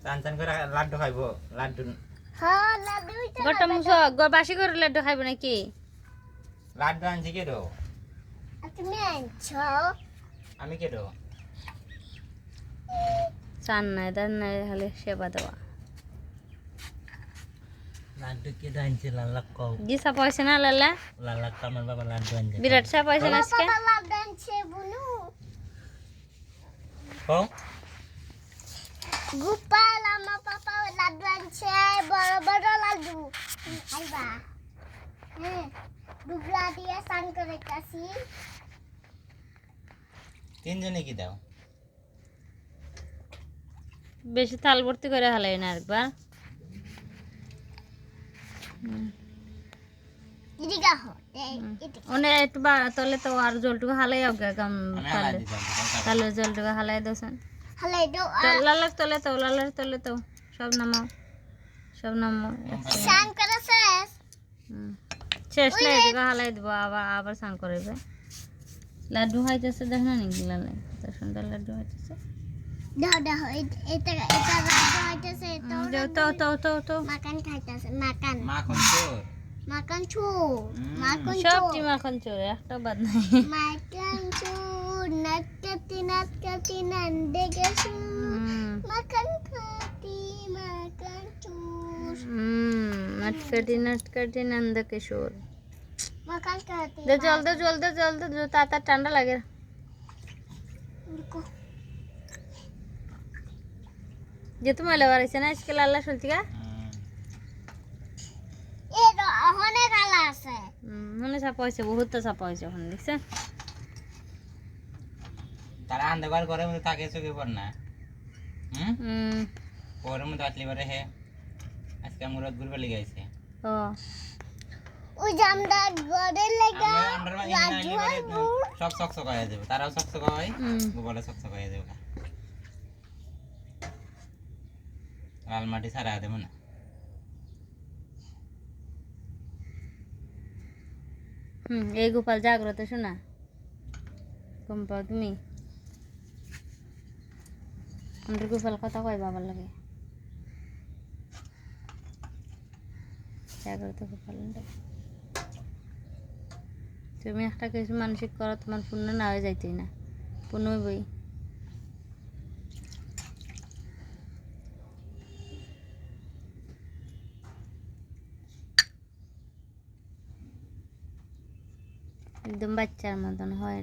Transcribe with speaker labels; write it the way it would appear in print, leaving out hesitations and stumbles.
Speaker 1: চান চান করে লাড্ডু খাইবো লাড্ডু
Speaker 2: হ্যাঁ লাড্ডু
Speaker 3: গোটা মুসো বাসি করে লাড্ডু খাইব নাকি
Speaker 1: লাড্ডু আনছি কে দো
Speaker 2: তুমি আনছো
Speaker 1: আমি কে দো
Speaker 3: চান নাই দান নাই হলে সেবা দেওয়া
Speaker 1: লাড্ডু কে দো আনছি লাল্লাক কও
Speaker 3: গিসা পয়সা না লালা
Speaker 1: লাল্লাক আমার বাবা লাড্ডু আনছে
Speaker 3: বিরাট সা পয়সা না আজকে
Speaker 2: বাবা লাড্ডু আনছে বুনু
Speaker 1: কও
Speaker 2: গোপাল আমার পাপা লাড্ডু আনছে বড় বড় লাড্ডু খাইবা হ্যাঁ দুবলা দিয়ে স্নান করে কাশি
Speaker 1: তিনজনে কি দাও
Speaker 3: বেশি থাল ভর্তি করে হালাই না একবার
Speaker 2: এদিকে হো
Speaker 3: ওনে একটু তলে তো আর জলটুকু হালাই আগে কাম
Speaker 1: আমি হালাই
Speaker 3: তাহলে
Speaker 1: দিতাম
Speaker 3: তাহলে জলটুকু হালাই দোসন
Speaker 2: হলে দো
Speaker 3: লালার তলে তো সব নামাও
Speaker 2: স্নান করে শেষ
Speaker 3: শেষ না এটুকু হালাই দিব আবার স্নান করবে লাড্ডু খাইতেছে দেখ না নাকি লালাই কত সুন্দর লাড্ডু খাইতেছে
Speaker 2: দাও দাও এটা লাড্ডু হইতেছে
Speaker 3: তো
Speaker 2: মাখন খাইতেছে মাখন
Speaker 1: মাখন চোর
Speaker 2: মাখন চু মাখন
Speaker 3: সবটি মাখন চোর একটা বাদ নাই
Speaker 2: মাখন চু নাটকাতি নন্দে গেছু মাখন খাতি মাখন চু
Speaker 3: নটকাটি নন্দ কিশোর
Speaker 2: মাখন খাতি
Speaker 3: জল তাতা ঠান্ডা লাগে যে তুমি লাগাইছে না আজকে লাল্লা শুনছি গা
Speaker 2: এই তো অনেক আলা আছে
Speaker 3: মনে চাপা হয়েছে বহুত চাপা হয়েছে ওখানে দেখছে
Speaker 1: তারা আন্দাবার করে মধ্যে থাকে চোখে পড় না পরের মধ্যে আসলে পারে হে আজকে আমরা ঘুরবে লেগে আছে
Speaker 3: ও
Speaker 2: ওই জামদা গড়ে লাগা
Speaker 1: আমরা লাড্ডু সব সকসক হয়ে যাবে তারাও সকসক হয় বলে সকসক হয়ে যাবে লাল মাটি সারা দেবো না
Speaker 3: এই গোপাল জাগ্রত শোনা কম পাও তুমি আমাদের গোপাল কথা কয় বাবার লাগে জাগ্রত গোপাল তুমি একটা কিছু মানসিক করো তোমার পূর্ণ না হয়ে যাইতেই না পূর্ণ বই একদম বাচ্চার মতন হয়